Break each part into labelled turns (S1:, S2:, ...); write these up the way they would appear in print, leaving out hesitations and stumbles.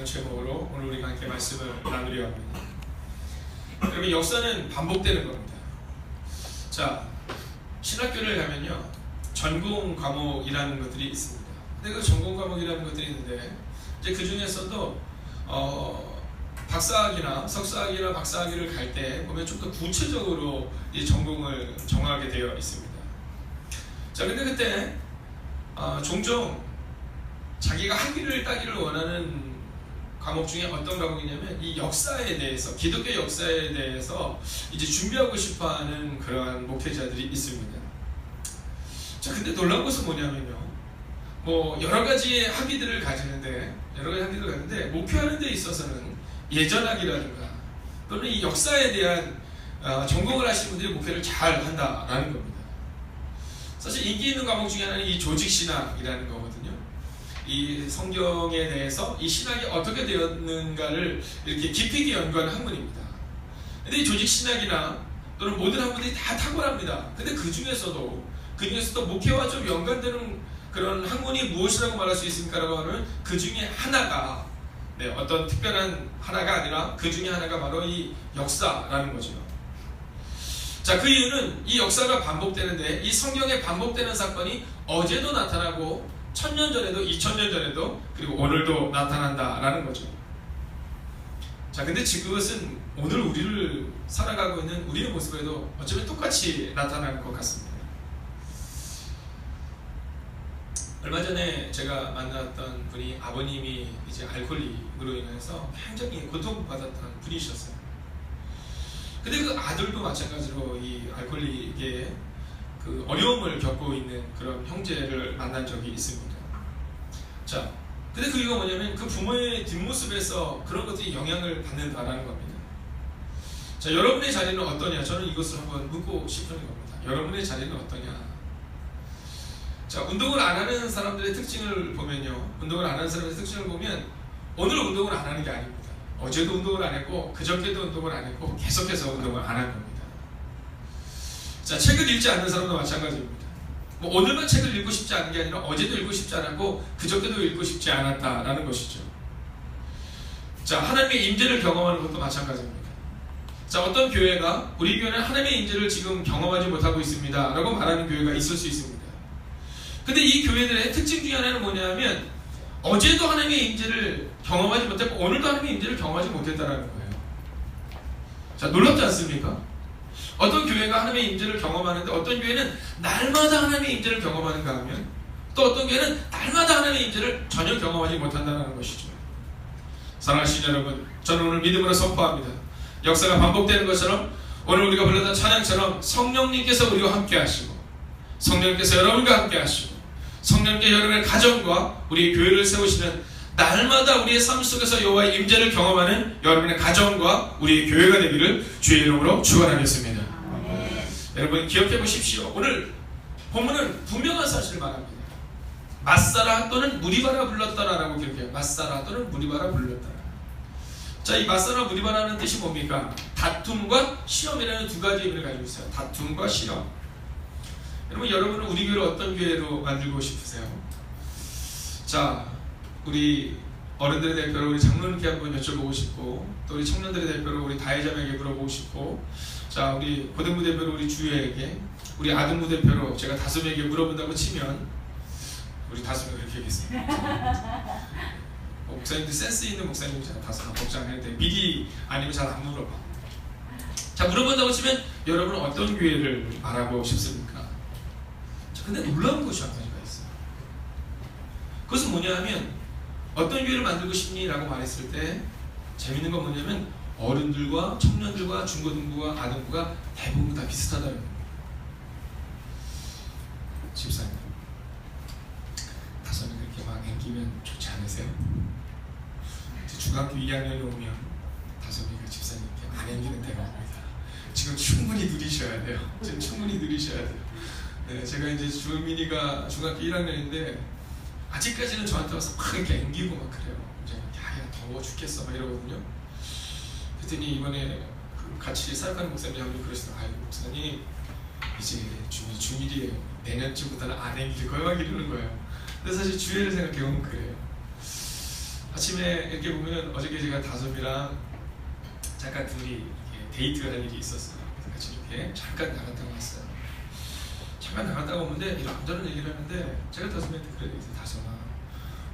S1: 역사라는 제목으로 오늘 우리가 함께 말씀을 나누려 합니다. 여러분, 역사는 반복되는 겁니다. 자, 신학교를 가면요, 전공 과목이라는 것들이 있습니다. 근데 그 전공 과목이라는 것들이 있는데, 이제 그 중에서도 박사학위나 석사학위나 박사학위를 갈 때 보면 좀 더 구체적으로 이 전공을 정하게 되어 있습니다. 자, 근데 그때 종종 자기가 학위를 따기를 원하는 과목 중에 어떤 과목이냐면 이 역사에 대해서, 기독교 역사에 대해서 이제 준비하고 싶어하는 그러한 목회자들이 있습니다. 자, 근데 놀라운 것은 뭐냐면요, 뭐 여러 가지 학위들을 가지는데 목표하는 데 있어서는 예전학이라든가 또는 이 역사에 대한 전공을 하시는 분들이 목표를 잘 한다라는 겁니다. 사실 인기 있는 과목 중에 하나는 이 조직신학이라는 거거든요. 이 성경에 대해서 이 신학이 어떻게 되었는가를 이렇게 깊이 있게 연구하는 학문입니다. 근데 이 조직신학이나 또는 모든 학문들이 다 탁월합니다. 근데 그 중에서도 목회와 좀 연관되는 그런 학문이 무엇이라고 말할 수 있습니까라고 하면 그 중에 하나가, 어떤 특별한 하나가 아니라 그 중에 하나가 바로 이 역사라는 거죠. 자, 그 이유는 이 역사가 반복되는데 이 성경에 반복되는 사건이 어제도 나타나고 1000년 전에도 2000년 전에도 그리고 오늘도 나타난다라는 거죠. 자, 근데 지금 그것은 오늘 우리를 살아가고 있는 우리의 모습에도 어쩌면 똑같이 나타날 것 같습니다. 얼마 전에 제가 만났던 분이 아버님이 이제 알코올릭으로 인해서 굉장히 고통받았던 분이셨어요. 근데 그 아들도 마찬가지로 이 알코올릭의 그 어려움을 겪고 있는 그런 형제를 만난 적이 있습니다. 자, 근데 그 이유가 뭐냐면 그 부모의 뒷모습에서 그런 것들이 영향을 받는다라는 겁니다. 자, 여러분의 자리는 어떠냐? 저는 이것을 한번 묻고 싶은 겁니다. 여러분의 자리는 어떠냐? 자, 운동을 안 하는 사람들의 특징을 보면요, 오늘 운동을 안 하는 게 아닙니다. 어제도 운동을 안 했고 그저께도 운동을 안 했고 계속해서 운동을 안 한 겁니다. 자, 책을 읽지 않는 사람도 마찬가지입니다. 뭐 오늘만 책을 읽고 싶지 않은 게 아니라 어제도 읽고 싶지 않았고 그저께도 읽고 싶지 않았다라는 것이죠. 자, 하나님의 임재를 경험하는 것도 마찬가지입니다. 자, 어떤 교회가 우리 교회는 하나님의 임재를 지금 경험하지 못하고 있습니다 라고 말하는 교회가 있을 수 있습니다. 근데 이 교회들의 특징 중에 하나는 뭐냐면 어제도 하나님의 임재를 경험하지 못했고 오늘도 하나님의 임재를 경험하지 못했다는 거예요. 자, 놀랍지 않습니까? 어떤 교회가 하나님의 임재를 경험하는데 어떤 교회는 날마다 하나님의 임재를 경험하는가 하면 또 어떤 교회는 날마다 하나님의 임재를 전혀 경험하지 못한다는 것이죠. 사랑하시는 여러분, 저는 오늘 믿음으로 선포합니다. 역사가 반복되는 것처럼 오늘 우리가 불렀던 찬양처럼 성령님께서 우리와 함께 하시고 성령님께서 여러분과 함께 하시고 성령님께서 여러분의 가정과 우리의 교회를 세우시는 날마다 우리의 삶 속에서 여호와의 임재를 경험하는 여러분의 가정과 우리의 교회가 되기를 주의 이름으로 축원하겠습니다. 여러분 기억해 보십시오. 오늘 본문은 분명한 사실을 말합니다. 마사라 또는 무리바라 불렀다라고 기록해요. 마사라 또는 무리바라 불렀다. 자, 이 마사라 무리바라는 뜻이 뭡니까? 다툼과 시험이라는 두 가지 의미를 가지고 있어요. 다툼과 시험. 여러분은 우리 교회를 어떤 교회로 만들고 싶으세요? 자, 우리 어른들의 대표로 우리 장로님께 한번 여쭤보고 싶고 또 우리 청년들의 대표로 우리 다혜자매에게 물어보고 싶고 자, 우리 고등부 대표로 우리 주혜에게 우리 아등부 대표로 제가 다솜에게 물어본다고 치면 우리 다솜이 그렇게 얘기했습니다. 목사님들 센스 있는 목사님이잖아. 다솜아 걱정하는데 미리 아니면 잘 안 물어봐. 자, 물어본다고 치면 여러분은 어떤 교회를 말하고 싶습니까? 근데 놀라운 것이 한 가지가 있어요. 그것은 뭐냐 하면 어떤 교회를 만들고 싶니? 라고 말했을 때 재밌는 건 뭐냐면 어른들과 청년들과 중고등부와 아등부가 대부분 다 비슷하다는 겁니다. 집사님, 다솜이 그렇게 막 앵기면 좋지 않으세요? 중학교 2학년에 오면 다솜이가 집사님께 안 앵기는 때가 옵니다. 지금 충분히 누리셔야 돼요. 지금 충분히 누리셔야 돼요. 네, 제가 이제 주민이가 중학교 1학년인데 아직까지는 저한테 와서 막 이렇게 앵기고 막 그래요. 이제 야야 더워 죽겠어 막 이러거든요. 그랬더니 이번에 같이 사역하는 목사님이 한 분 그러시더라고요. 아이고 목사님 이제 중일이에요. 내년쯤부터는 안 앵길 거예요 막 이러는 거예요. 근데 사실 주회를 생각해보면 그래요. 아침에 이렇게 보면 어저께 제가 다솜이랑 잠깐 둘이 데이트를 할 일이 있었어요. 그래서 같이 이렇게 잠깐 나갔다 왔어요. 잠깐 나갔다 오는데 이런저런 얘기를 하는데 제가 다솜이한테 그래요. 다솜아,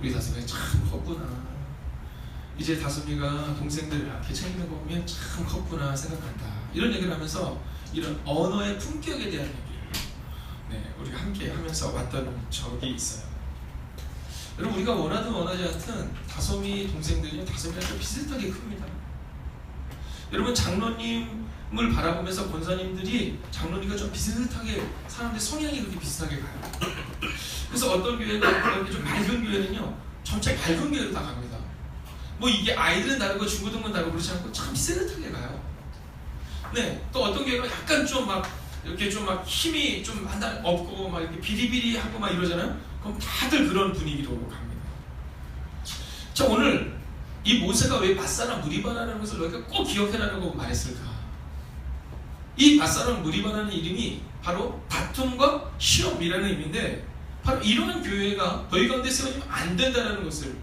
S1: 우리 다솜이 참 컸구나. 이제 다솜이가 동생들 이렇게 챙기는 거 보면 참 컸구나 생각한다. 이런 얘기를 하면서 이런 언어의 품격에 대한 얘기를 우리가 함께 하면서 왔던 적이 있어요. 여러분, 우리가 원하든 원하지 않든 다솜이 동생들이 다솜이랑 좀 비슷하게 큽니다. 여러분, 장로님을 바라보면서 권사님들이 장로님과 좀 비슷하게 사람들 성향이 그렇게 비슷하게 가요. 그래서 어떤 교회가 그렇게 좀 밝은 교회는요, 전체 밝은 교회로 다 갑니다. 뭐 이게 아이들은 다르고 중고등은 다르고 그렇지 않고 참 비슷하게 가요. 네, 또 어떤 교회가 약간 좀 막 이렇게 좀 막 힘이 좀 하나 없고 막 이렇게 비리비리하고 막 이러잖아요. 그럼 다들 그런 분위기로 갑니다. 자, 오늘 이 모세가 왜 맞사랑 무리바라는 것을 너희가 꼭 기억해라라고 말했을까? 이 맞사랑 무리바라는 이름이 바로 다툼과 시험이라는 의미인데, 바로 이러한 교회가 너희 가운데 세워지면 안 된다는 것을,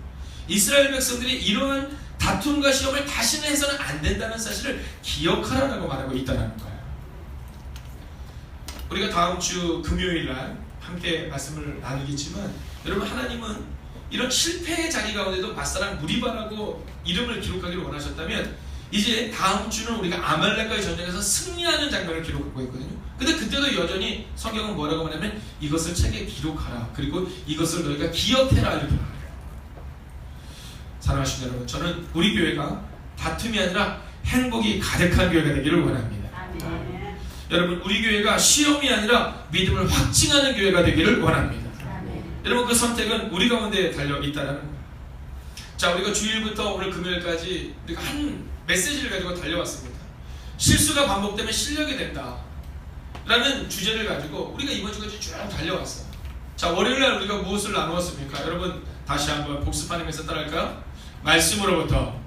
S1: 이스라엘 백성들이 이러한 다툼과 시험을 다시는 해서는 안 된다는 사실을 기억하라라고 말하고 있다는 거예요. 우리가 다음 주 금요일 날 함께 말씀을 나누겠지만, 여러분, 하나님은 이런 실패의 자리 가운데도 맞사랑 무리바라고 이름을 기록하기를 원하셨다면, 이제 다음 주는 우리가 아말렉과의 전쟁에서 승리하는 장면을 기록하고 있거든요. 근데 그때도 여전히 성경은 뭐라고 하냐면 이것을 책에 기록하라, 그리고 이것을 너희가 기억해라 이렇게 말해요. 사랑하시는 여러분, 저는 우리 교회가 다툼이 아니라 행복이 가득한 교회가 되기를 원합니다. 아멘. 여러분, 우리 교회가 시험이 아니라 믿음을 확증하는 교회가 되기를 원합니다. 아멘. 여러분, 그 선택은 우리 가운데 달려 있다는 거예요. 자, 우리가 주일부터 오늘 금요일까지 우리가 한 메시지를 가지고 달려왔습니다. 실수가 반복되면 실력이 된다 라는 주제를 가지고 우리가 이번 주까지 쭉 달려왔어요. 자, 월요일날 우리가 무엇을 나누었습니까? 여러분, 다시 한번 복습하면서 따라할까요? 말씀으로부터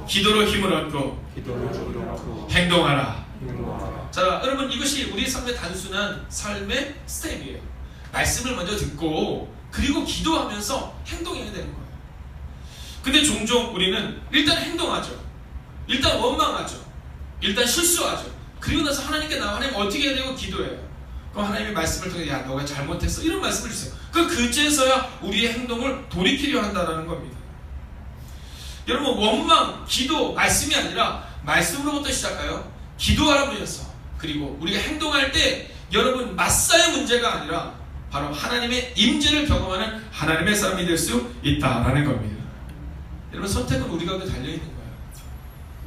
S1: 기도로 힘을 얻고 행동하라. 자, 여러분, 이것이 우리 삶의 단순한 삶의 스텝이에요. 말씀을 먼저 듣고 그리고 기도하면서 행동해야 되는 거예요. 근데 종종 우리는 일단 행동하죠. 일단 원망하죠. 일단 실수하죠. 그리고 나서 하나님께 하나님 어떻게 해야 되고 기도해요. 그럼 하나님의 말씀을 통해 야, 너가 잘못했어 이런 말씀을 주세요. 그제서야 우리의 행동을 돌이키려 한다는 겁니다. 여러분, 원망, 기도, 말씀이 아니라 말씀으로부터 시작하여 기도하면서 그리고 우리가 행동할 때 여러분, 맞사의 문제가 아니라 바로 하나님의 임재를 경험하는 하나님의 사람이 될 수 있다라는 겁니다. 여러분, 선택은 우리 가운데 달려있는 거예요.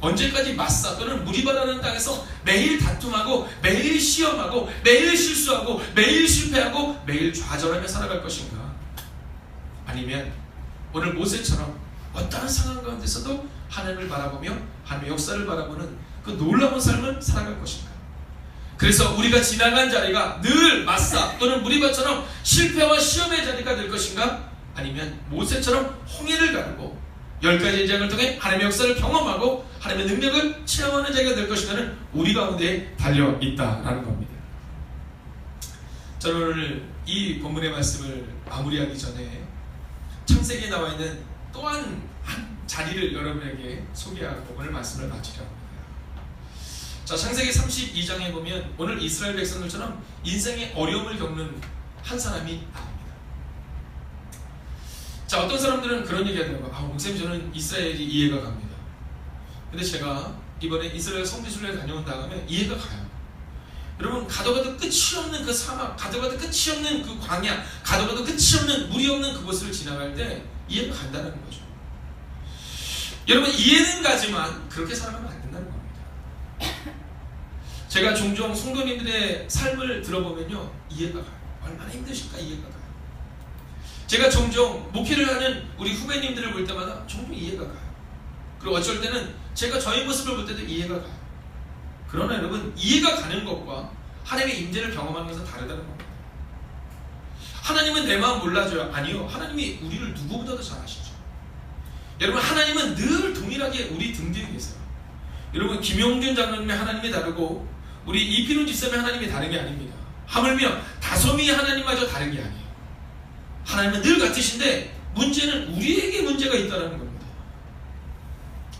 S1: 언제까지 맞사 또는 무리바라는 땅에서 매일 다툼하고 매일 시험하고 매일 실수하고 매일 실패하고 매일 좌절하며 살아갈 것인가? 아니면 오늘 모세처럼 어떠한 상황 가운데서도 하나님을 바라보며 하나님의 역사를 바라보는 그 놀라운 삶을 살아갈 것인가? 그래서 우리가 지나간 자리가 늘 맞사 또는 무리바처럼 실패와 시험의 자리가 될 것인가? 아니면 모세처럼 홍해를 가르고 10가지 재앙을 통해 하나님의 역사를 경험하고 하나님의 능력을 체험하는 자리가 될 것인가는 우리 가운데 달려있다라는 겁니다. 저는 오늘 이 본문의 말씀을 마무리하기 전에 창세기에 나와 있는 또한 한 자리를 여러분에게 소개하고 오늘 말씀을 마치려고 합니다. 자, 창세기 32장에 보면 오늘 이스라엘 백성들처럼 인생의 어려움을 겪는 한 사람이 나옵니다. 자, 어떤 사람들은 그런 얘기 하더라고요. 목사님, 저는 이스라엘이 이해가 갑니다. 근데 제가 이번에 이스라엘 성지순례를 다녀온 다음에 이해가 가요. 여러분, 가도 끝이 없는 그 사막, 가도 끝이 없는 그 광야, 가도 끝이 없는 물이 없는 그곳을 지나갈 때 이해가 간다는 거죠. 여러분, 이해는 가지만 그렇게 살아가면 안 된다는 겁니다. 제가 종종 성도님들의 삶을 들어보면요, 이해가 가요. 얼마나 힘드실까 이해가 가요. 제가 종종 목회를 하는 우리 후배님들을 볼 때마다 종종 이해가 가요. 그리고 어쩔 때는 제가 저의 모습을 볼 때도 이해가 가요. 그러나 여러분, 이해가 가는 것과 하나님의 임재를 경험하는 것은 다르다는 겁니다. 하나님은 내 마음 몰라줘요? 아니요. 하나님이 우리를 누구보다도 잘 아시죠. 여러분, 하나님은 늘 동일하게 우리 등 뒤에 계세요. 여러분, 김용준 장로님의 하나님이 다르고 우리 이필훈 집사님의 하나님이 다른 게 아닙니다. 하물며 다솜이 하나님마저 다른 게 아니에요. 하나님은 늘 같으신데 문제는 우리에게 문제가 있다는 겁니다.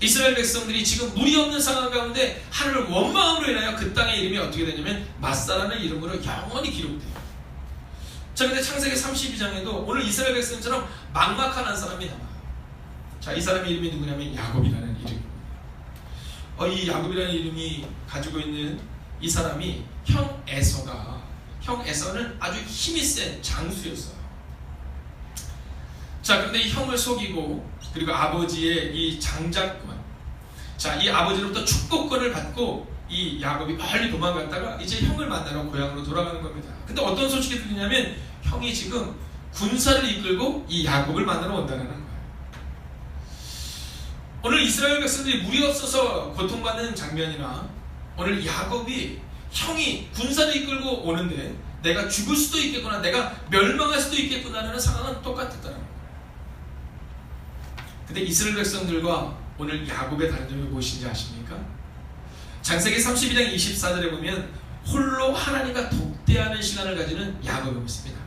S1: 이스라엘 백성들이 지금 물이 없는 상황 가운데 하나님을 원망함으로 인하여 그 땅의 이름이 어떻게 되냐면 마사라는 이름으로 영원히 기록돼요. 자, 근데 창세기 32장에도 오늘 이스라엘 백성처럼 막막한 한 사람이 나와요. 자, 이 사람의 이름이 누구냐면 야곱이라는 이름입니다. 이 야곱이라는 이름이 가지고 있는 이 사람이 형 에서는 아주 힘이 센 장수였어요. 자, 그런데 이 형을 속이고 그리고 아버지의 이 장자권, 자, 이 아버지로부터 축복권을 받고 이 야곱이 멀리 도망갔다가 이제 형을 만나러 고향으로 돌아가는 겁니다. 근데 어떤 소식이 들리냐면 형이 지금 군사를 이끌고 이 야곱을 만나러 온다는 거예요. 오늘 이스라엘 백성들이 물이 없어서 고통받는 장면이나 오늘 야곱이 형이 군사를 이끌고 오는데 내가 죽을 수도 있겠구나, 내가 멸망할 수도 있겠구나라는 상황은 똑같았다는 거예요. 근데 이스라엘 백성들과 오늘 야곱의 다른 점이 무엇인지 아십니까? 창세기 32장 24절에 보면 홀로 하나님과 독대하는 시간을 가지는 야곱의 모습이 나와요.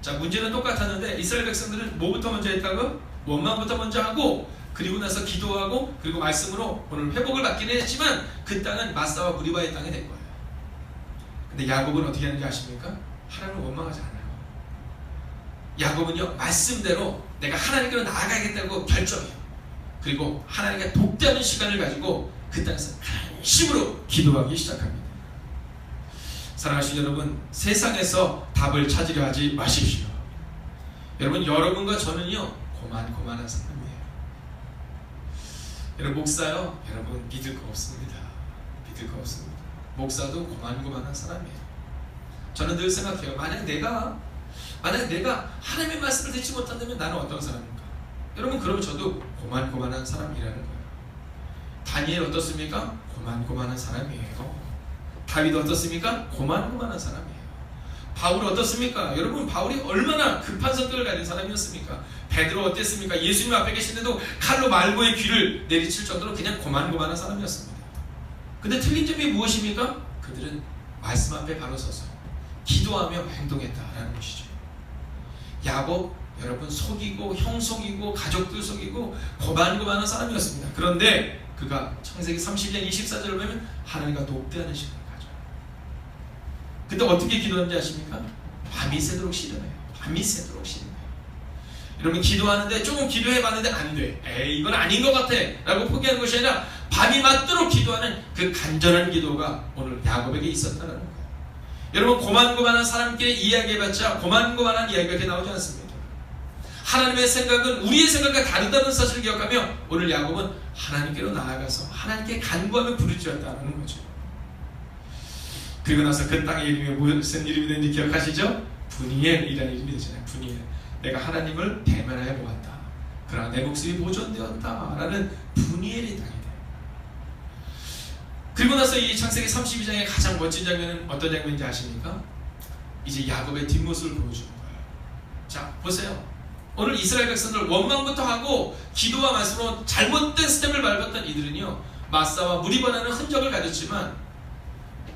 S1: 자, 문제는 똑같았는데 이스라엘 백성들은 뭐부터 먼저 했다고? 원망부터 먼저 하고 그리고 나서 기도하고 그리고 말씀으로 오늘 회복을 받기는 했지만 그 땅은 마사와 무리바의 땅이 된 거예요. 근데 야곱은 어떻게 하는지 아십니까? 하나님을 원망하지 않아요. 야곱은요, 말씀대로 내가 하나님께로 나아가겠다고 결정해요. 그리고 하나님과 독대하는 시간을 가지고 그 땅에서 간심으로 기도하기 시작합니다. 사랑하시는 여러분, 세상에서 답을 찾으려 하지 마십시오. 여러분, 여러분과 저는요 고만고만한 사람이에요. 여러분, 목사요, 여러분 믿을 거 없습니다. 믿을 거 없습니다. 목사도 고만고만한 사람이에요. 저는 늘 생각해요. 만약 내가 하나님의 말씀을 듣지 못한다면 나는 어떤 사람인가? 여러분, 그러면 저도 고만고만한 사람이라는 거예요. 다니엘 어떻습니까? 고만고만한 사람이에요. 다윗 어떻습니까? 고만고만한 사람이에요. 바울 어떻습니까? 여러분, 바울이 얼마나 급한 성격을 가진 사람이었습니까? 베드로 어땠습니까? 예수님 앞에 계시는데도 칼로 말고의 귀를 내리칠 정도로 그냥 고만고만한 사람이었습니다. 근데 틀린 점이 무엇입니까? 그들은 말씀 앞에 바로 서서 기도하며 행동했다라는 것이죠. 야곱, 여러분, 속이고 형 속이고 가족들 속이고 고만고만한 사람이었습니다. 그런데 그가 창세기 32장 24절을 보면 하나님과 독대하는 시간을 가져요. 근데 어떻게 기도하는지 아십니까? 밤이 새도록 씨름해요. 밤이 새도록 씨름해요. 여러분, 기도하는데 조금 기도해봤는데 안 돼, 에이 이건 아닌 것 같아 라고 포기하는 것이 아니라 밤이 맞도록 기도하는 그 간절한 기도가 오늘 야곱에게 있었다는 거예요. 여러분, 고만고만한 사람끼리 이야기해봤자 고만고만한 이야기가 이렇게 나오지 않습니다. 하나님의 생각은 우리의 생각과 다르다는 사실을 기억하며 오늘 야곱은 하나님께로 나아가서 하나님께 간구하며 부르짖었다는 거죠. 그리고 나서 그 땅의 이름이 무슨 이름이 되는지 기억하시죠? 브니엘이라는 이름이 되잖아요. 브니엘. 내가 하나님을 대면하여 보았다. 그러나 내 목숨이 보존되었다 라는 브니엘의 땅이 돼요. 그리고 나서 이 창세기 32장의 가장 멋진 장면은 어떤 장면인지 아십니까? 이제 야곱의 뒷모습을 보여주는 거예요. 자, 보세요. 오늘 이스라엘 백성들 원망부터 하고 기도와 말씀으로 잘못된 스텝을 밟았던 이들은요, 마사와 무리바라는 흔적을 가졌지만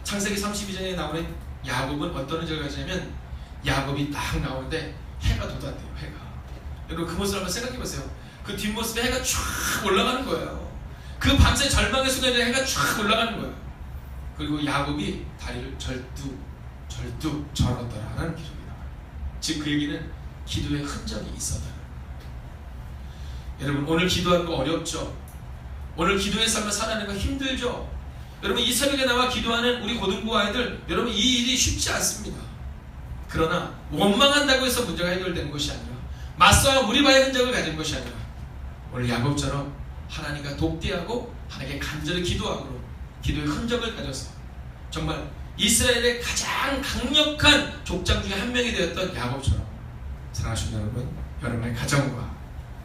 S1: 창세기 32장에 나오는 야곱은 어떤 흔적을 가지냐면 야곱이 딱 나오는데 해가 돋았대요. 해가. 여러분, 그 모습을 한번 생각해보세요. 그 뒷모습에 해가 쫙 올라가는 거예요. 그 밤새 절망의 순간에 해가 쫙 올라가는 거예요. 그리고 야곱이 다리를 절뚝 절었더라라는 기록이 나와요. 즉 그 얘기는 기도의 흔적이 있었다. 여러분, 오늘 기도하는 거 어렵죠? 오늘 기도의 삶을 살아가는 거 힘들죠? 여러분, 이 새벽에 나와 기도하는 우리 고등부 아이들, 여러분, 이 일이 쉽지 않습니다. 그러나 원망한다고 해서 문제가 해결되는 것이 아니라 마사와 무리바의 흔적을 가진 것이 아니라 오늘 야곱처럼 하나님과 독대하고 하나님께 간절히 기도하고 기도의 흔적을 가져서 정말 이스라엘의 가장 강력한 족장 중에 한 명이 되었던 야곱처럼 사랑하시는 여러분, 여러분의 가정과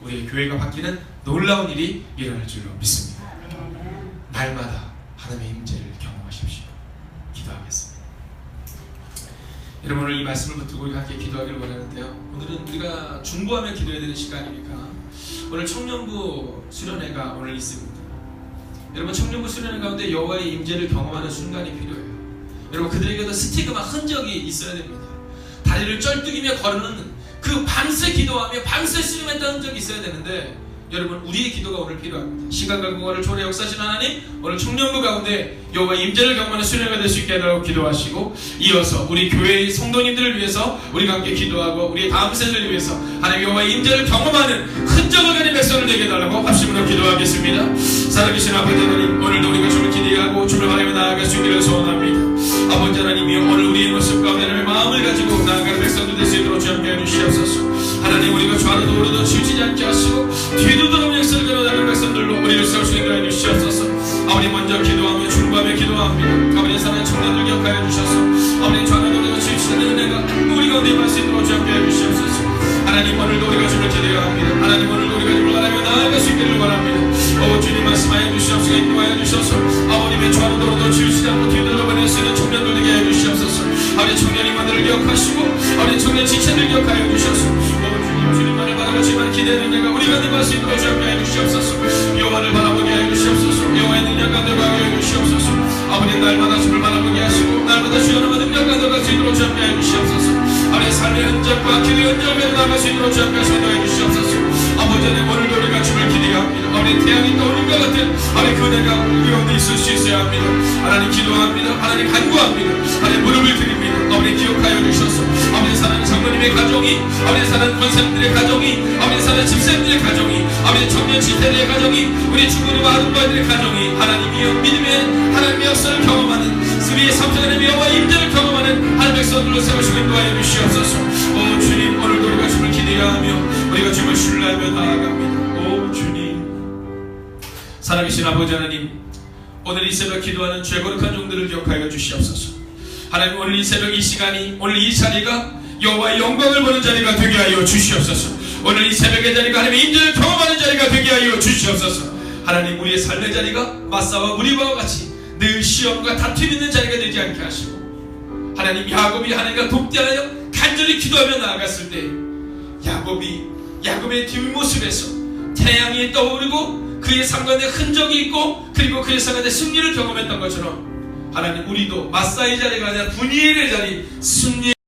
S1: 우리의 교회가 바뀌는 놀라운 일이 일어날 줄로 믿습니다. 날마다 하나님의 임재를 경험하십시오. 기도하겠습니다. 여러분, 오늘 이 말씀을 붙들고 우리 함께 기도하기를 원하는데요, 오늘은 우리가 중보하며 기도해야 되는 시간이니까 오늘 청년부 수련회가 오늘 있습니다. 여러분, 청년부 수련회 가운데 여호와의 임재를 경험하는 순간이 필요해요. 여러분, 그들에게도 스티그마 흔적이 있어야 됩니다. 다리를 쩔뚝이며 걸으는 그 밤새 기도하며 밤새 씨름했다는 적이 있어야 되는데, 여러분, 우리의 기도가 오늘 필요합니다. 시간과 공간을 초월해 역사하신 하나님, 오늘 청년부 가운데 여호와 임재를 경험하는 수련회가 될 수 있게 해달라고 기도하시고, 이어서 우리 교회의 성도님들을 위해서 우리가 함께 기도하고, 우리의 다음 세대를 위해서 하나님 여호와의 임재를 경험하는 흔적을 가진 백성을 되게 해달라고 합심으로 기도하겠습니다. 살아계신 아버지 하나님, 오늘도 우리가 주를 기대하고 주를 바라며 나아갈 수 있기를 소원합니다. 아버지 하나님이여, 오늘 우리의 모습 가운데 마음을 가지고 나아가는 백성들 될 수 있도록 주 함께 해주시옵소서. 하나님, 우리가 좌로도 우로도 치우치지 않게 하시고 뒤도 돌아오는 역사를 걸어나가는 백성들로 우리를 세울 수 있도록 해주시옵소서. 아버지, 먼저 기도하며 중보하며 기도합니다. 아버지, 사랑하는 청년들 기억하여 주셔서 아버지, 좌로도 우로도 치우치지 않는 은혜가 우리 가운데 임할 수 있도록 주 함께 해주시옵소서. 하나님, 오늘도 우리가 주를 기대합니다. 하나님, 오늘도 우리가 주를 바라며 나아갈 수 있기를 바랍니다. 주님 말씀하여 주시옵소서. 인도하여 주셔서 아버님의 좌로도 우로도 치우치지 않고 뒤도 돌아보낼 수 있는 청년들 되게 해 주시옵소서. 아버지, 청년 임원들을 기억하시고 아버지, 청년 지체들 기억하여 주셔서 주님만을 바라보지만 기대는 내가 우리가 임할 수 있도록 주 함께 해 주시옵소서. 여호와를 바라보게 해 주시옵소서. 여호와의 능력 가득하게 해 주시옵소서. 아버지, 날마다 주를 바라보게 하시고 날마다 주의 하나님의 능력 가득할 수 있도록 주 함께 해 주시옵소서. 아버지, 삶의 흔적과 기도의 흔적을 나갈 수 있도록 주 함께 선도해 주시옵소서. 아버지, 오늘도 우리가 주를 기대합니다. 아버지, 태양이 떠오른 것 같은 아버지, 그 은혜가 우리 가운데 있을 수 있어야 합니다. 하나님, 기도합니다. 하나님, 간구합니다. 하나님, 무릎을 드립니다. 아버지, 기억하여 주셔서 아버지, 사랑하는 장로님의 가정이, 아버지, 사랑하는 권사님들의 가정이, 아버지, 사랑하는 집사님들의 가정이, 아버지, 청년 지태들의 가정이, 우리 주부님과 아름다이들의 가정이 하나님이여 믿음의 하나님의 역사를 경험하는, 우리의 삼천의 여호와 임재를 경험하는 하나님의 백성들로 세우시고 인도하여 주시옵소서. 오 주님, 오늘도 우리가 주를 기대하며 우리가 주를 신뢰하며 나아갑니다. 오 주님, 살아계신 아버지 하나님, 오늘 이 새벽 기도하는 죄 거룩한 종들을 기억하여 주시옵소서. 하나님, 오늘 이 새벽 이 시간이, 오늘 이 자리가 여호와의 영광을 보는 자리가 되게 하여 주시옵소서. 오늘 이 새벽의 자리가 하나님의 임재를 경험하는 자리가 되게 하여 주시옵소서. 하나님, 우리의 삶의 자리가 마사와 무리바와 같이 늘 시험과 다툼 있는 자리가 되지 않게 하시고, 하나님, 야곱이 하나님과 독대하여 간절히 기도하며 나아갔을 때 야곱의 뒷모습에서 태양이 떠오르고 그의 상관에 흔적이 있고, 그리고 그의 상관에 승리를 경험했던 것처럼 하나님, 우리도 마사의 자리가 아니라 분이엘의 자리, 승리